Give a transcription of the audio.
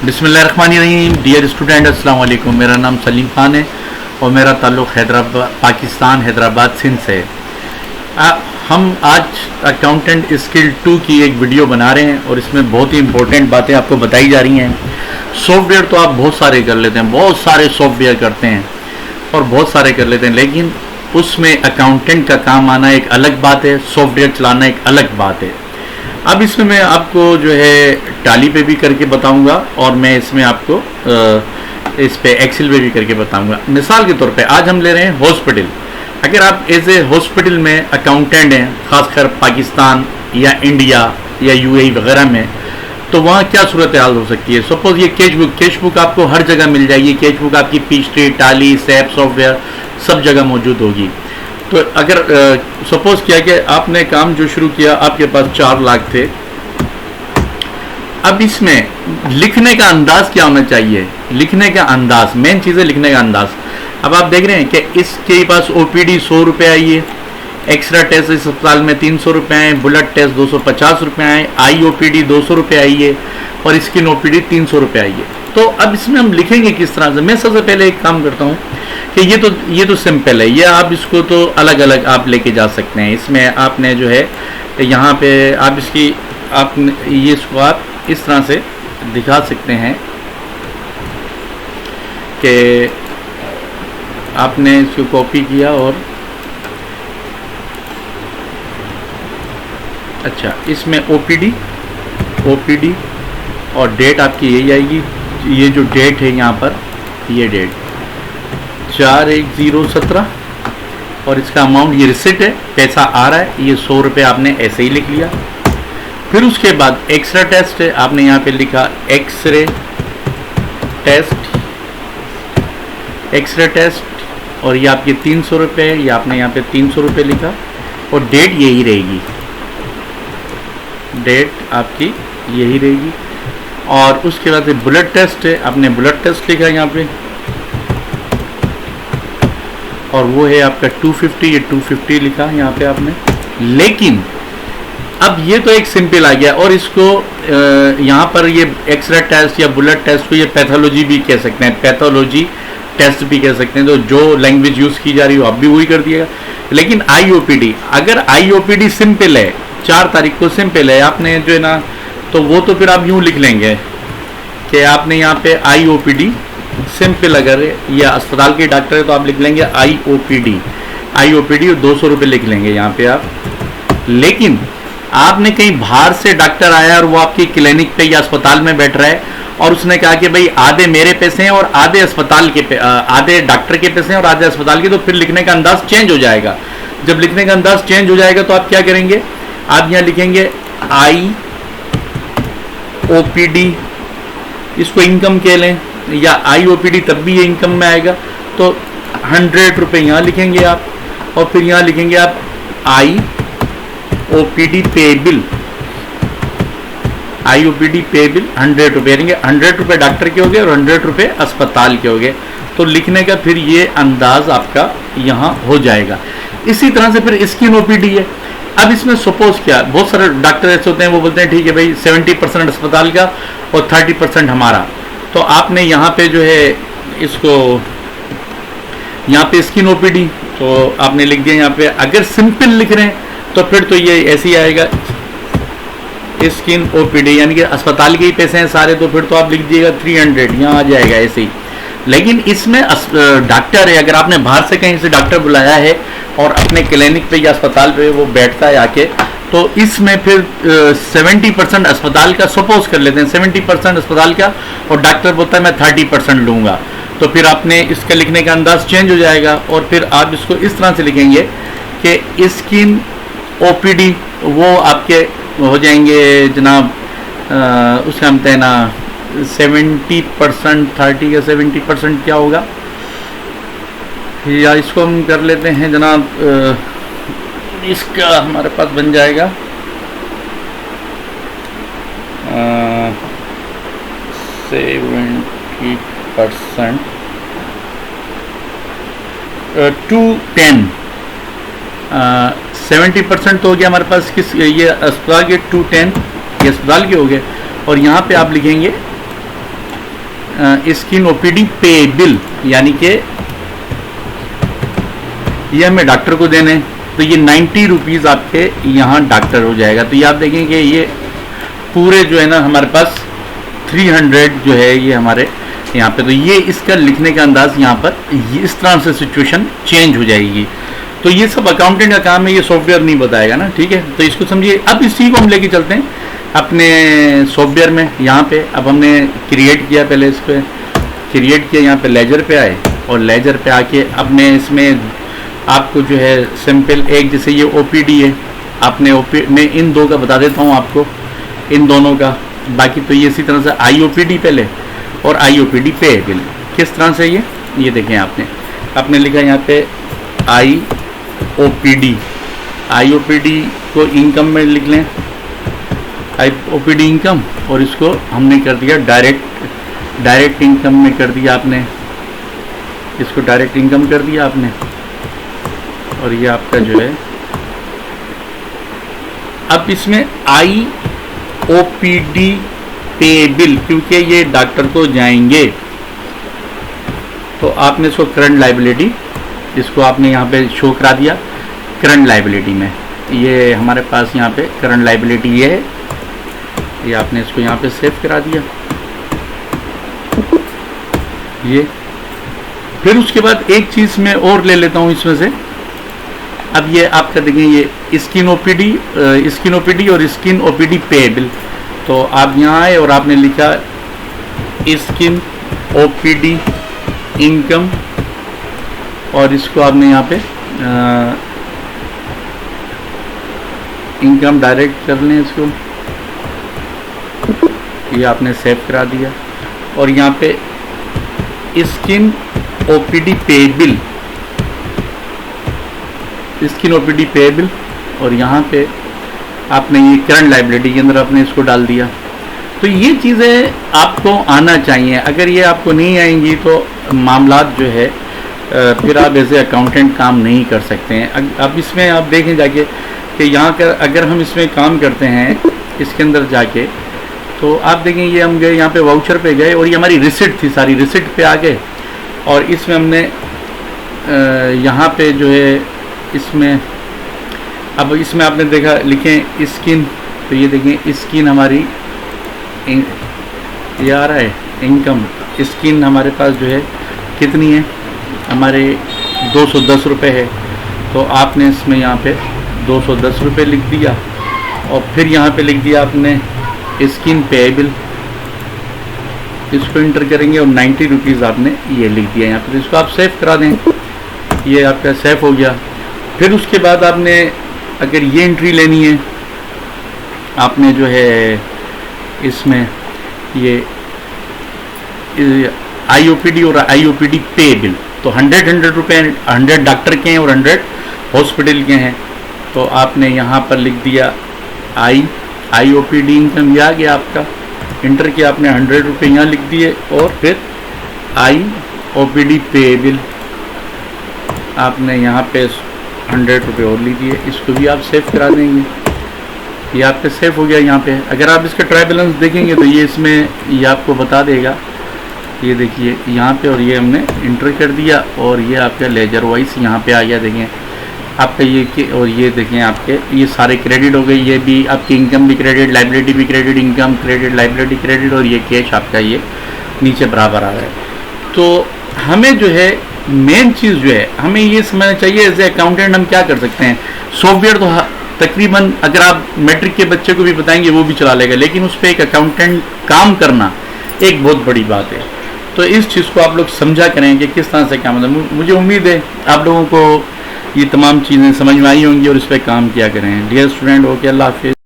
बिस्मिल्लाहिर्रहमानिर्रहीम। Dear student, अस्सलाम वालेकुम। मेरा नाम सलीम खान है और मेरा ताल्लुक़ हैदराबाद, पाकिस्तान, हैदराबाद सिंध से है। हम आज अकाउंटेंट स्किल 2 की एक वीडियो बना रहे हैं और इसमें बहुत ही इंपॉर्टेंट बातें आपको बताई जा रही हैं। सॉफ्टवेयर तो आप बहुत सारे कर लेते हैं, बहुत सारे सॉफ्टवेयर करते हैं और बहुत सारे कर लेते हैं, लेकिन उसमें अकाउंटेंट का काम आना एक अलग बात है, सॉफ्टवेयर चलाना एक अलग बात है। अब इसमें मैं आपको जो है टाली पे भी करके बताऊंगा और मैं इसमें आपको इस पे एक्सेल पे भी करके बताऊंगा। मिसाल के तौर पे आज हम ले रहे हैं हॉस्पिटल। अगर आप एज ए हॉस्पिटल में अकाउंटेंट हैं, खासकर पाकिस्तान या इंडिया या यूएई वगैरह में, तो वहाँ क्या सूरत हाल हो सकती है। सपोज ये कैश बुक आपको हर जगह मिल जाएगी। कैश बुक आपकी पीचट्री, टाली, सैप सॉफ्टवेयर सब जगह मौजूद होगी। तो अगर सपोज किया कि आपने काम जो शुरू किया, आपके पास 4 लाख थे। अब इसमें लिखने का अंदाज क्या होना चाहिए, लिखने का अंदाज, मेन चीज़ है लिखने का अंदाज। अब आप देख रहे हैं कि इसके पास ओपीडी 100 रुपये आई है, एक्सरा टेस्ट इस अस्पताल में 300 रुपये आए, बुलेट टेस्ट 250 रुपये आए, आई ओपीडी 200 रुपये आई है और स्किन ओपीडी 300 रुपये आई है। तो अब इसमें हम लिखेंगे किस तरह से। मैं सबसे पहले एक काम करता हूँ कि ये तो सिंपल है, ये आप इसको तो अलग अलग आप लेके जा सकते हैं। इसमें आपने जो है यहाँ पे आप इसको आप इस तरह से दिखा सकते हैं कि आपने इसको कॉपी किया और अच्छा, इसमें ओपीडी और डेट आपकी यही आएगी। ये जो डेट है यहाँ पर, ये डेट 4/1/017 और इसका अमाउंट, ये रिसिट है, पैसा आ रहा है, ये 100 रुपये आपने ऐसे ही लिख लिया। फिर उसके बाद एक्सरे टेस्ट है, आपने यहाँ पे लिखा एक्सरे टेस्ट और ये आपके 300 रुपये है, ये आपने यहाँ पे 300 रुपये लिखा और डेट यही रहेगी, डेट आपकी यही रहेगी। और उसके बाद बुलेट टेस्ट है, आपने बुलेट टेस्ट लिखा यहाँ पे और वो है आपका 250, ये 250 लिखा यहाँ पे आपने। लेकिन अब ये तो एक सिंपल आ गया और इसको यहाँ पर ये एक्सरे टेस्ट या बुलेट टेस्ट को ये पैथोलॉजी भी कह सकते हैं, पैथोलॉजी टेस्ट भी कह सकते हैं। तो जो लैंग्वेज यूज़ की जा रही हो आप भी वही कर दिएगा। लेकिन आईओपीडी, अगर आईओपीडी सिंपल है, 4 तारीख को सिंपल है, आपने जो है ना, तो वो तो फिर आप यूँ लिख लेंगे कि आपने यहाँ पे आईओपीडी सिंपल, अगर या अस्पताल के डॉक्टर है तो आप लिख लेंगे आईओपीडी और 200 रुपये लिख लेंगे यहाँ पे आप। लेकिन आपने कहीं बाहर से डॉक्टर आया और वो आपकी क्लिनिक पे या अस्पताल में बैठ रहा है और उसने कहा कि भाई आधे मेरे पैसे हैं और आधे अस्पताल के आधे डॉक्टर के पैसे हैं और आधे अस्पताल के, तो फिर लिखने का अंदाज चेंज हो जाएगा। जब लिखने का अंदाज चेंज हो जाएगा तो आप क्या करेंगे, आप यहाँ लिखेंगे आईओपीडी, इसको इनकम कह लें या आईओपीडी, तब भी ये इनकम में आएगा। तो 100 रुपये यहाँ लिखेंगे आप और फिर यहाँ लिखेंगे आप आईओपीडी पेबिल, 100 रुपये रहेंगे। 100 रुपये डॉक्टर के हो गए और 100 रुपये अस्पताल के हो गए। तो लिखने का फिर ये अंदाज आपका यहाँ हो जाएगा। इसी तरह से फिर स्किन ओपीडी है। अब इसमें सपोज क्या, बहुत सारे डॉक्टर ऐसे होते हैं, वो बोलते हैं ठीक है भाई 70% अस्पताल का और 30% हमारा। तो आपने यहाँ पे जो है इसको, यहाँ पे स्किन ओपीडी तो आपने लिख दिया यहाँ पे। अगर सिंपल लिख रहे हैं तो फिर तो ये ऐसे ही आएगा स्किन ओपीडी, यानी कि अस्पताल के ही पैसे हैं सारे, तो फिर तो आप लिख दिएगा 300, यहाँ आ जाएगा ऐसे ही। लेकिन इसमें डॉक्टर है, अगर आपने बाहर से कहीं से डॉक्टर बुलाया है और अपने क्लिनिक पे या अस्पताल पे वो बैठता है आके, तो इसमें फिर 70% अस्पताल का, सपोज कर लेते हैं 70% अस्पताल का और डॉक्टर बोलता है मैं 30% लूँगा, तो फिर आपने इसका लिखने का अंदाज चेंज हो जाएगा। और फिर आप इसको इस तरह से लिखेंगे कि स्किन ओपीडी वो आपके हो जाएंगे जनाब, उसका हम कहना 70%, 30 या 70% क्या होगा, या इसको हम कर लेते हैं जनाब, इसका हमारे पास बन जाएगा 70% 210, 70% तो हो गया हमारे पास किस, ये अस्पताल के 210 ये अस्पताल के हो गए। और यहाँ पे आप लिखेंगे स्किन ओपीडी पे बिल, यानी कि ये हमें डॉक्टर को देने, तो ये 90 रुपीज़ आपके यहाँ डॉक्टर हो जाएगा। तो ये आप देखेंगे ये पूरे जो है ना हमारे पास 300 जो है ये हमारे यहाँ पे, तो ये इसका लिखने का अंदाज यहाँ पर इस तरह से सिचुएशन चेंज हो जाएगी। तो ये सब अकाउंटेंट का काम है, ये सॉफ्टवेयर नहीं बताएगा ना, ठीक है। तो इसको समझिए। अब इसी को हम लेके चलते हैं अपने सॉफ्टवेयर में। यहाँ पे अब हमने क्रिएट किया, पहले इस पर क्रिएट किया, यहाँ पे लेजर पे आए और लेजर पे आके अब मैं इसमें आपको जो है सिंपल एक, जैसे ये ओपीडी है, आपने मैं इन दो का बता देता हूँ आपको, इन दोनों का। बाकी तो ये इसी तरह से आईओपीडी पहले और आईओपीडी पे बिल किस तरह से ये देखें आपने लिखा यहाँ पे आईओपीडी, आईओपीडी को इनकम में लिख लें, आईओपीडी इनकम, और इसको हमने कर दिया डायरेक्ट इनकम में कर दिया आपने, इसको डायरेक्ट इनकम कर दिया आपने। और ये आपका जो है अब इसमें आईओपीडी पे बिल, क्योंकि ये डॉक्टर को जाएंगे, तो आपने इसको करंट लाइबिलिटी, इसको आपने यहाँ पे शो करा दिया करंट लाइबिलिटी में। ये हमारे पास यहाँ पे करंट लाइबिलिटी ये है, ये आपने इसको यहाँ पे सेव करा दिया ये। फिर उसके बाद एक चीज़ मैं और ले लेता हूँ इसमें से। अब ये आपका देखें ये स्किन ओपीडी और स्किन ओपीडी पे बिल। तो आप यहाँ आए और आपने लिखा स्किन ओपीडी इनकम, और इसको आपने यहाँ पे इनकम डायरेक्ट कर लें इसको, ये आपने सेव करा दिया। और यहाँ पे स्किन ओपीडी पे बिल, स्किन ओपीडी पे बिल, और यहाँ पे आपने ये करंट लाइबिलिटी के अंदर आपने इसको डाल दिया। तो ये चीज़ें आपको आना चाहिए। अगर ये आपको नहीं आएंगी तो मामलात जो है फिर आप एज ए अकाउंटेंट काम नहीं कर सकते हैं। अब इसमें आप देखें जाके कि यहाँ कर अगर हम इसमें काम करते हैं इसके अंदर जाके, तो आप देखें ये हम गए यहाँ पे वाउचर पे गए और ये हमारी रिसिट थी, सारी रिसिट पे आ गए, और इसमें हमने यहाँ पे जो है इसमें अब इसमें आपने देखा लिखें स्किन, तो ये देखें स्किन हमारी ये आ रहा है इनकम, स्किन हमारे पास जो है कितनी है, हमारे 210 रुपये है। तो आपने इसमें यहाँ पे 210 रुपये लिख दिया, और फिर यहाँ पे लिख दिया आपने स्किन पेएबल, इसको इंटर करेंगे और 90 रुपीज़ आपने ये लिख दिया यहाँ पे। तो इसको आप सेव करा दें, ये आपका सेव हो गया। फिर उसके बाद आपने अगर ये एंट्री लेनी है, आपने जो है इसमें ये आईओपीडी और आईओपीडी पे बिल, तो 100 रुपये 100 डॉक्टर के हैं और 100 हॉस्पिटल के हैं। तो आपने यहाँ पर लिख दिया आईओपीडी इनकम, ये आ गया आपका, इंटर किया आपने 100 रुपये यहाँ लिख दिए, और फिर आईओपीडी पे बिल आपने यहाँ पे 100 रुपये और लीजिए, इसको भी आप सेव करा देंगे। ये आपका सेव हो गया यहाँ पे। अगर आप इसका ट्राई बैलेंस देखेंगे तो ये इसमें ये आपको बता देगा, ये देखिए यहाँ पे, और ये हमने इंटर कर दिया, और ये आपका लेजर वाइज यहाँ पे आ गया। देखें आपका ये और ये देखें आपके ये सारे क्रेडिट हो गए, ये भी आपकी इनकम भी क्रेडिट, लाइबिलिटी भी credit, income credit, liability credit, और ये कैश आपका ये नीचे बराबर आ रहा है। तो हमें जो है मेन चीज़ जो है हमें ये समझना चाहिए एज ए अकाउंटेंट हम क्या कर सकते हैं। सॉफ्टवेयर तो तकरीबन अगर आप मैट्रिक के बच्चे को भी बताएंगे वो भी चला लेगा, लेकिन उस पर एक अकाउंटेंट काम करना एक बहुत बड़ी बात है। तो इस चीज़ को आप लोग समझा करें कि किस तरह से क्या मतलब। मुझे उम्मीद है आप लोगों को ये तमाम चीज़ें समझ में आई होंगी और इस पर काम किया करें। डियर स्टूडेंट, ओके, अल्लाह हाफिज़।